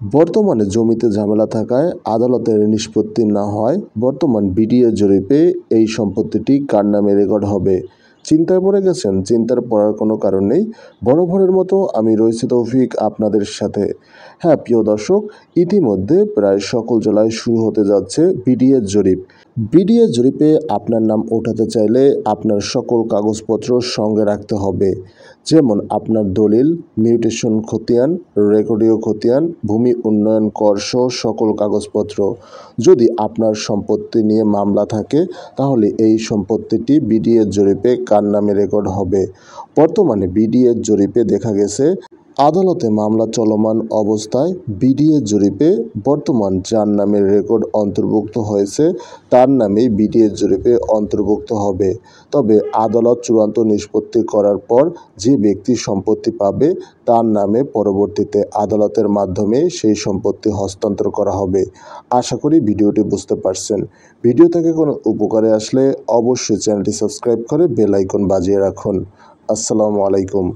বর্তমানে জমিতে ঝামেলা থাকায় আদালতের নিষ্পত্তি না হয় বর্তমান বিডিএ জরিপে এই সম্পত্তিটি কার নামে রেকর্ড হবে। চিন্তায় পড়ে গেছেন? চিন্তার পড়ার কোনো কারণ নেই। বরাবরের মতো আমি রয়েছি তৌফিক আপনাদের সাথে। হ্যাঁ প্রিয় দর্শক, ইতিমধ্যে প্রায় সকল জেলায় শুরু হতে যাচ্ছে বিডিএ জরিপ। বিডিএ জরিপে আপনার নাম ওঠাতে চাইলে আপনার সকল কাগজপত্র সঙ্গে রাখতে হবে, যেমন আপনার দলিল, মিউটেশন খতিয়ান, রেকর্ডীয় খতিয়ান, ভূমি উন্নয়ন কর সহ সকল কাগজপত্র। যদি আপনার সম্পত্তি নিয়ে মামলা থাকে তাহলে এই সম্পত্তিটি বিডিএ জরিপে কার নামে রেকর্ড হবে। বর্তমানে বিডিএ জরিপে দেখা গেছে আদালতে মামলা চলমান অবস্থায় বিডিএ জরিপে বর্তমান যার নামের রেকর্ড অন্তর্ভুক্ত হয়েছে তার নামেই বিডিএ জরিপে অন্তর্ভুক্ত হবে। তবে আদালত চূড়ান্ত নিষ্পত্তি করার পর যে ব্যক্তি সম্পত্তি পাবে তার নামে পরবর্তীতে আদালতের মাধ্যমে সেই সম্পত্তি হস্তান্তর করা হবে। আশা করি ভিডিওটি বুঝতে পারছেন। ভিডিও থেকে কোনো উপকারে আসলে অবশ্যই চ্যানেলটি সাবস্ক্রাইব করে বেল আইকন বাজিয়ে রাখুন। আসসালামু আলাইকুম।